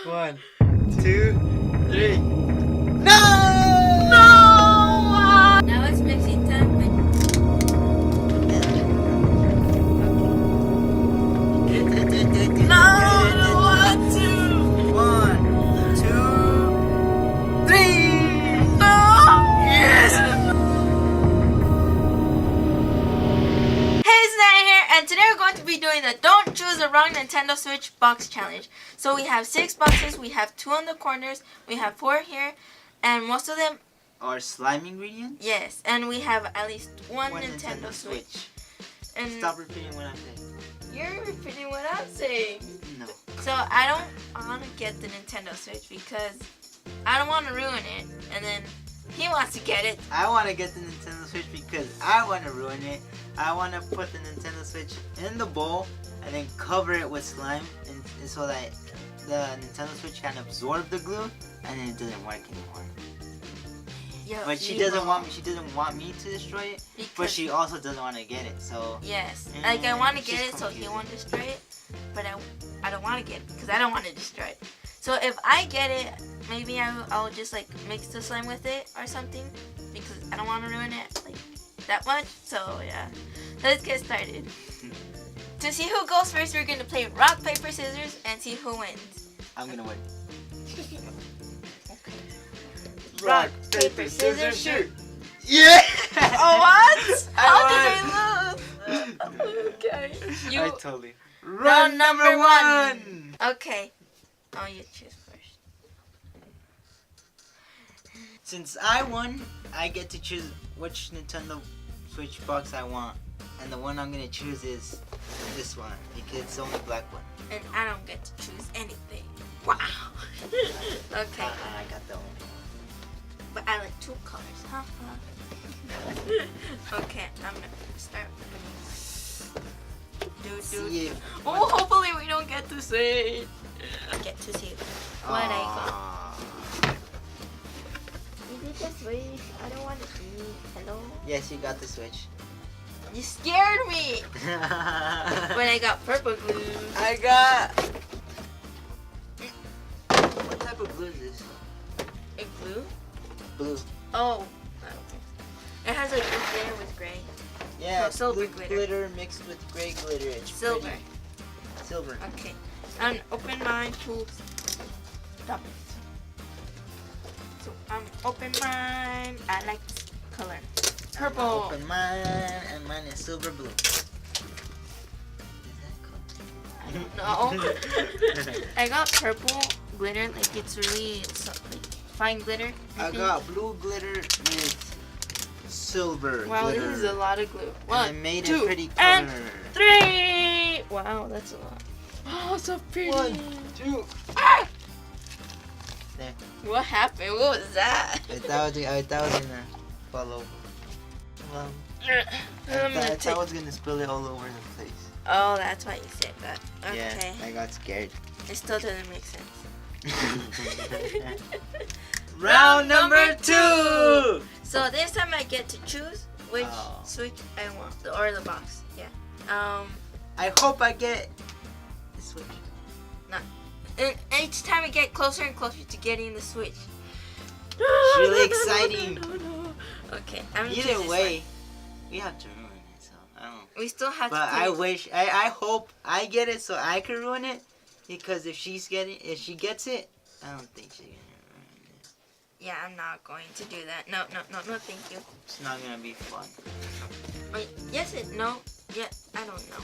1, 2, 3. No! Now it's mixing time. No! 1, 2, 3. No! Yes! Hey, it's Aneya here, and today we're going to be doing the Don't Choose the Wrong Nintendo Switch Box Challenge. So we have 6 boxes, we have 2 on the corners, we have 4 here, and most of them Are slime ingredients? yes, and we have at least one Nintendo Switch. And Stop repeating what I'm saying. you're repeating what I'm saying. No. So I want to get the Nintendo Switch because I don't want to ruin it, and then he wants to get it. I want to get the Nintendo Switch because I want to ruin it. I want to put the Nintendo Switch in the bowl and then cover it with slime and so that the Nintendo Switch can absorb the glue and then it doesn't work anymore. Yo, But she doesn't want me. She doesn't want me to destroy it. because But she also doesn't want to get it. So yes, like I want to she's get it so he confusing. won't destroy it, but I don't want to get it because I don't want to destroy it. So if I get it, maybe I'll just like mix the slime with it or something because I don't want to ruin it like that much. So yeah, let's get started. To see who goes first, we're gonna play rock, paper, scissors and see who wins. I'm gonna win. Rock, paper, scissors, shoot. Yeah. Oh what? How I did I lose? Okay. You I totally. round number 1. Okay. Oh, you choose first. Since I won, I get to choose which Nintendo Switch box I want. And the one I'm gonna choose is this one because it's the only black one. And I don't get to choose anything. Wow. Okay. I got the one. But I like 2 colors. Okay, I'm gonna start opening. See if Oh, hopefully we don't get to see. Get to see what I got. Is it the Switch? I don't want to see. Hello? Yes, you got the Switch. You scared me. When I got purple glue. I got. What type of glue is this? A glue? Blue. Oh, I don't think so. It has like blue glitter with gray. Yeah, No, silver blue glitter. mixed with gray glitter. It's Silver. pretty. Silver. Okay. And open mine to stop it. So open mine. I like this color. Purple. Open mine, and mine is silver blue. Is I don't know. I got purple glitter. Like it's really like fine glitter. I got blue glitter with silver Wow, glitter. this is a lot of glue. And I 1, made 2, a pretty and color. 3. Wow, that's a lot. Oh, so pretty. 1, 2. Ah! There. What happened? What was that? I thought it was gonna fall over. Well, I'm gonna I take. thought I was gonna spill it all over the place. Oh, that's why you said that. Okay. Yeah, I got scared. It still doesn't make sense. Round number 2! So this time I get to choose which Oh. Switch I want, or the box. Yeah. I hope I get the Switch. And each time I get closer and closer to getting the Switch. It's really exciting. No. Okay, I'm gonna choose Either this way, we have to ruin it, so I don't. one. We still have But to. I wish, I hope I get it so I can ruin it. Because if she gets it, I don't think she's gonna ruin it. Yeah, I'm not going to do that. No, thank you. It's not gonna be fun. Wait, yes, no, yeah, I don't know.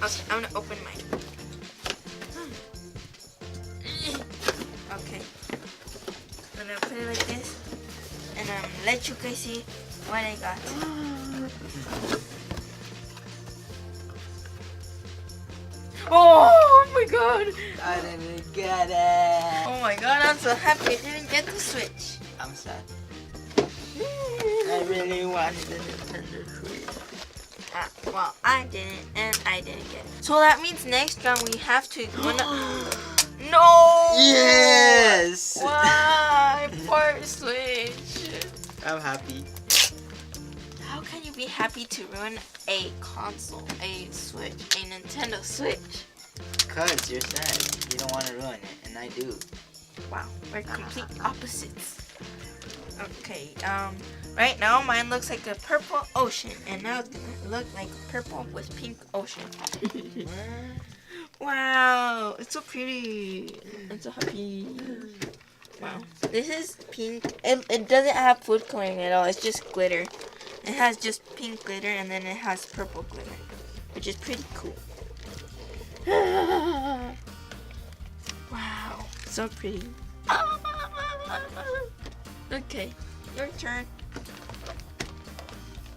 Okay, I'm gonna open mine. Okay, I'm gonna put it like this, and let you guys see what I got. Oh my god! I didn't get it. Oh my god, I'm so happy I didn't get the Switch. I'm sad. I really wanted the Nintendo Switch. Well, I didn't, and I didn't get it. So that means next round we have to win. No! Yes! Why? Poor Switch. I'm happy. How can you be happy to ruin a console, a Switch, a Nintendo Switch? Because you're sad. You don't want to ruin it, and I do. Wow, we're complete opposites. Okay, right now mine looks like a purple ocean, and now it's gonna look like purple with pink ocean. Wow, it's so pretty. I'm so happy. Wow, this is pink. It doesn't have food coloring at all. It's just glitter. It has just pink glitter, and then it has purple glitter, which is pretty cool. Wow, so pretty. Okay, your turn.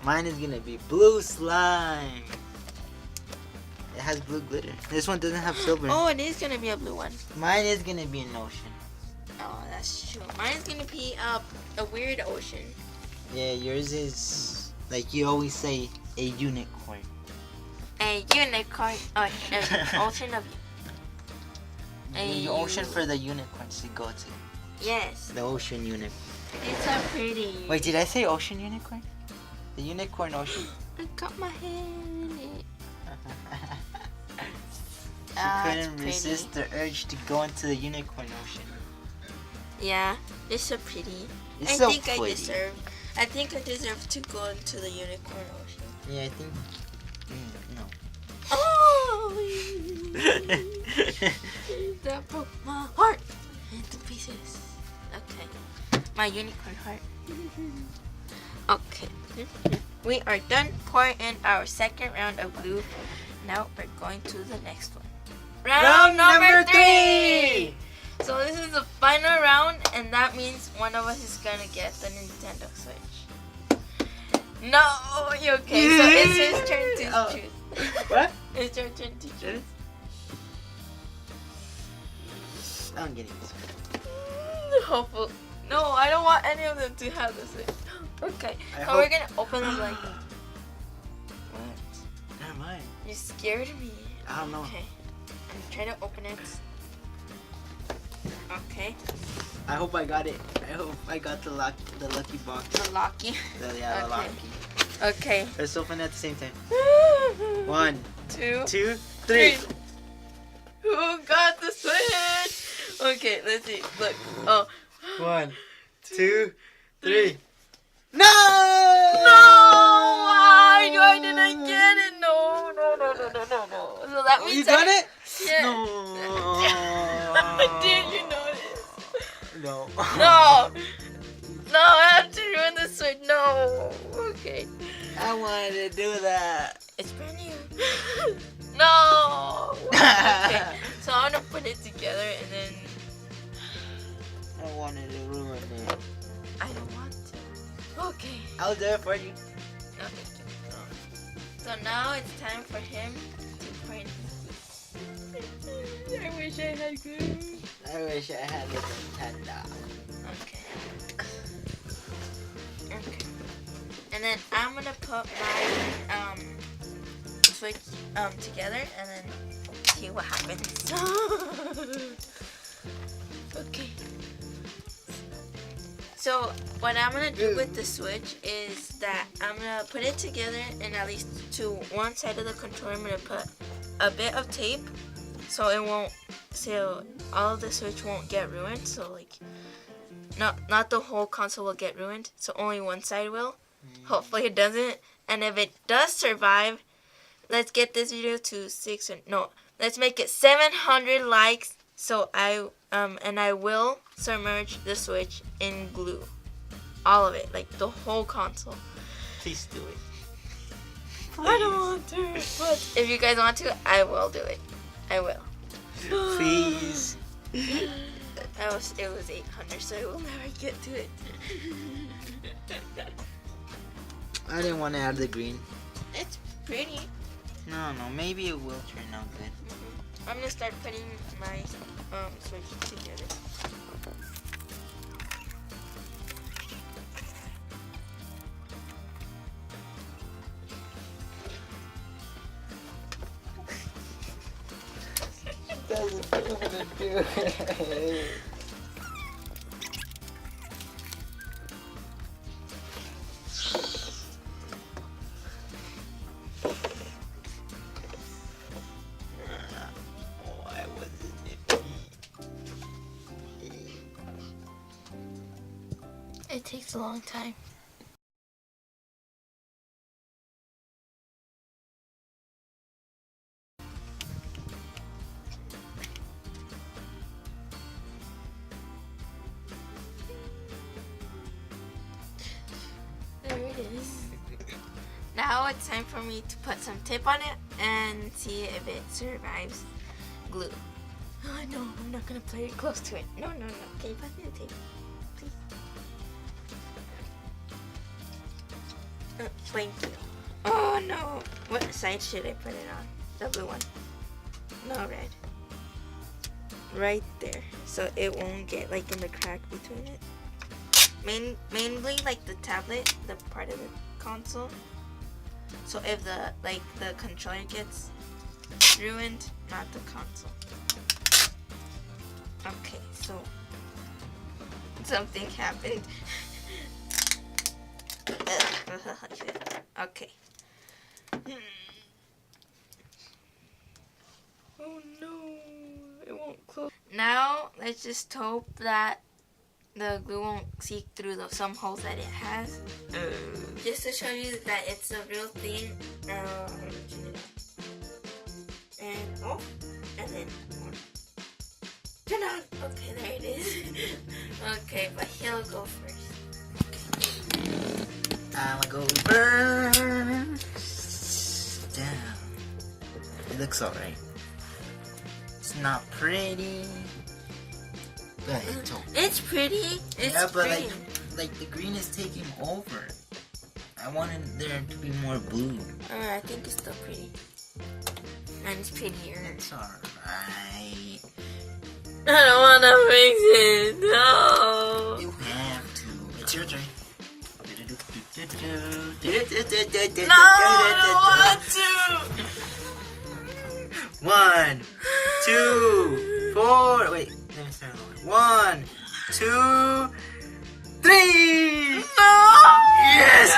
Mine is gonna be blue slime. It has blue glitter. This one doesn't have silver. Oh, it is gonna be a blue one. Mine is gonna be an ocean. Oh, that's true. Mine is gonna be a weird ocean. Yeah, yours is, like you always say, a unicorn. A unicorn. An ocean of. The ocean for the unicorns to go to. Yes. The ocean unicorn. It's so pretty. Wait, did I say ocean unicorn? The unicorn ocean. I got my hand in it. She couldn't resist the urge to go into the unicorn ocean. Yeah, it's so pretty. It's so I pretty. I think I deserve to go into the unicorn ocean. Yeah, I think. No. Oh! That broke my heart into pieces. Okay. My unicorn heart. Okay. We are done pouring in our second round of glue. Now we're going to the next one. Round number 3! So this is the final round, and that means one of us is gonna get the Nintendo Switch. No! Okay, so it's his turn to choose. What? It's your turn to choose. I'm getting this one. Hopefully. No, I don't want any of them to have the Switch. Okay, so we're gonna open them like that. What? Never mind. You scared me. I don't know. Okay, I'm trying to open it. Okay. I hope I got it. I hope I got the lucky box. The locky. The Okay. lucky. Okay. Let's open it at the same time. 1, 2, 2, 3. Who got the Switch? Okay, let's see. Look. Oh. 1, 2, 3. No! No! Why did I get it? No. So that means You got it? Yeah. No. Did you notice? No. No, I have to ruin the Switch. No. Okay. I wanted to do that. It's brand new. No. Okay. So I'm gonna put it together and then I wanted to ruin it. I don't want to. Okay. I'll do it for you. No, thank you. So now it's time for him to pour in his glue. I wish I had glue. I wish I had a Nintendo. Okay. And then I'm gonna put my Switch together and then see what happens. Okay. So what I'm gonna do with the Switch is that I'm gonna put it together, and at least to one side of the controller I'm gonna put a bit of tape so it won't, so all of the Switch won't get ruined. So like, not the whole console will get ruined. So only one side will. Hopefully it doesn't. And if it does survive, let's get this video to let's make it 700 likes. So I will submerge the Switch in glue. All of it, like the whole console. Please do it. Please. I don't want to, but if you guys want to, I will do it. I will. Please. It was 800, so I will never get to it. I didn't want to add the green. It's pretty. No, maybe it will turn out good. I'm gonna start putting my Switch together. Doesn't want to do it. It takes a long time. There it is. Now it's time for me to put some tape on it and see if it survives glue. Oh no, I'm not gonna play it close to it. No. Can you pass me the tape, please? Thank you. Oh no. What side should I put it on? The blue one. No, red. Right there. So it won't get like in the crack between it. Mainly like the tablet, the part of the console. So if the controller gets ruined, not the console. Okay, so something happened. Okay. Oh no, it won't close. Now let's just hope that the glue won't seep through some holes that it has. Just to show you that it's a real thing. And off, and then on. Turn on. Okay, there it is. Okay, but he'll go first. I'ma go first. Down. It looks alright. It's not pretty. But it's pretty. It's yeah, but pretty. like the green is taking over. I wanted there to be more blue. I think it's still pretty. Mine's prettier. It's alright. I don't wanna fix it. No. You have to. It's your turn. No, I don't want to. 1, 2, 4. Wait, let me start over. 1, 2, 3. No. Yes.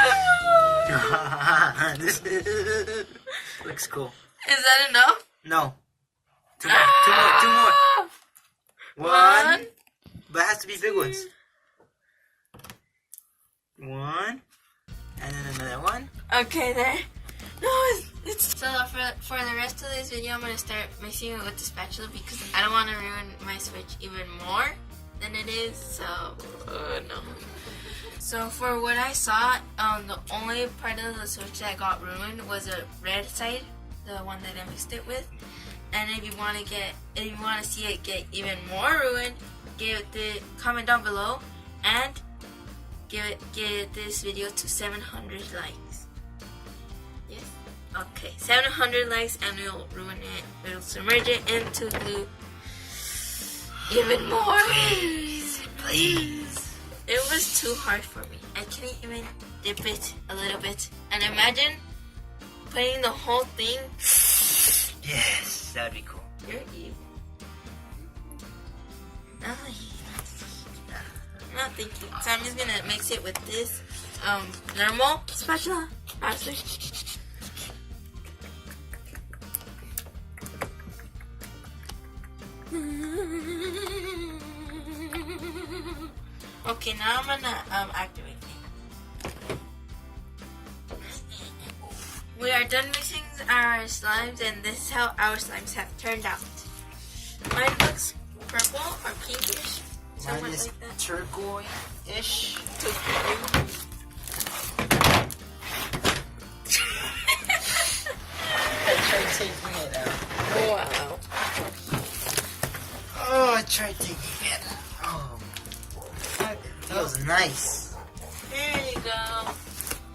Looks cool. Is that enough? No. Two more. 1. But it has to be big ones. 1. And then another one. Okay, there. No, it's so for the rest of this video, I'm gonna start mixing it with the spatula because I don't want to ruin my Switch even more than it is. So no. So for what I saw, the only part of the Switch that got ruined was the red side, the one that I mixed it with. And if you want to see it get even more ruined, comment down below and give this video to 700 likes. Yes? Okay, 700 likes and we'll ruin it. We'll submerge it into glue even more. Please. It was too hard for me. I can't even dip it a little bit. And imagine putting the whole thing. Yes, that'd be cool. You're evil. No, thank you. So I'm just gonna mix it with this normal spatula. Honestly. Okay, now I'm gonna activate it. We are done mixing our slimes, and this is how our slimes have turned out. Mine looks purple or pinkish. Mine is like turquoise-ish. I tried taking it out. Wow. Oh, I tried taking it out. Oh, that was nice. There you go.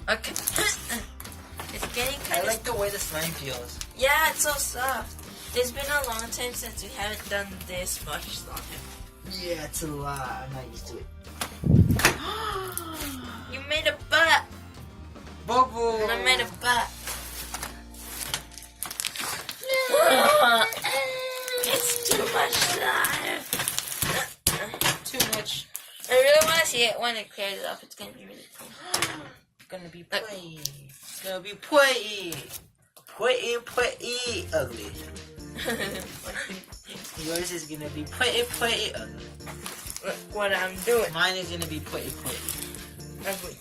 Okay. It's getting kind of... I like the way the slime feels. Yeah, it's so soft. It's been a long time since we haven't done this much slime. Yeah, it's a lot. I'm not used to it. You made a butt. Bubble. And I made a butt. It's too much slime. Too much. I really want to see it when it clears up. It's going to be really cool. It's gonna be pretty. It's gonna be pretty. Pretty ugly. Yours is gonna be pretty ugly. Look what I'm doing. Mine is gonna be pretty. ugly.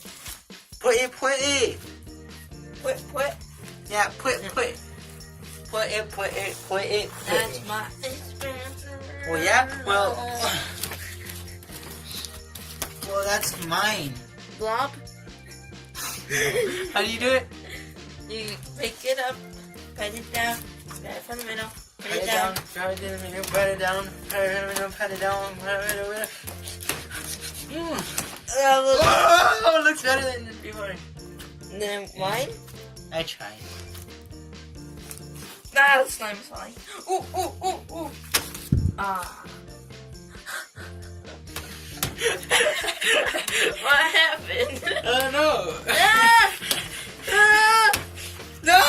Put it. Put. Yeah, put it. That's my experience. Well, yeah. Well, that's mine. Blob. How do you do it? You pick it up, pat it down, grab it from the middle, put it down. Grab it in the middle, pat it down, pat it in the middle, pat it down, pat it in the middle. Oh, it looks better than before. And then mine. I tried. Ah, the slime is falling. Ooh. Ah. What happened? Oh no! Ah! Ah! No!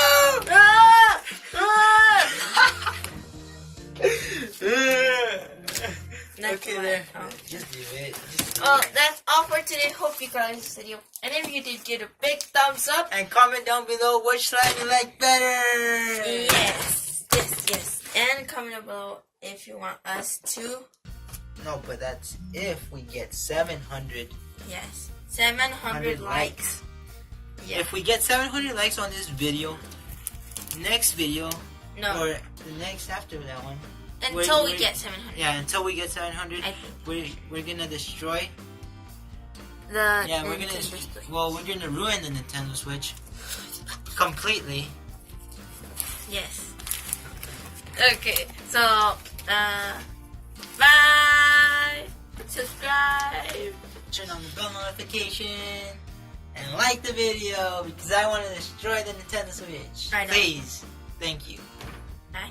Ah! Ah! Okay, there. Just do it. Well, that's all for today. Hope you guys this video. And if you did, give a big thumbs up. And comment down below which slime you like better. Yes. And comment down below if you want us to. No, but that's if we get 700. Yes. 700 likes. Yeah. If we get 700 likes on this video, next video, No. or the next after that one. Until we get 700. Yeah, until we get 700, I think. we're gonna destroy. The Yeah, we're Nintendo gonna. Switch. Well, we're gonna ruin the Nintendo Switch completely. Yes. Okay, so, bye! Subscribe! Turn on the bell notification and like the video because I want to destroy the Nintendo Switch. I know. Please. Thank you. Bye.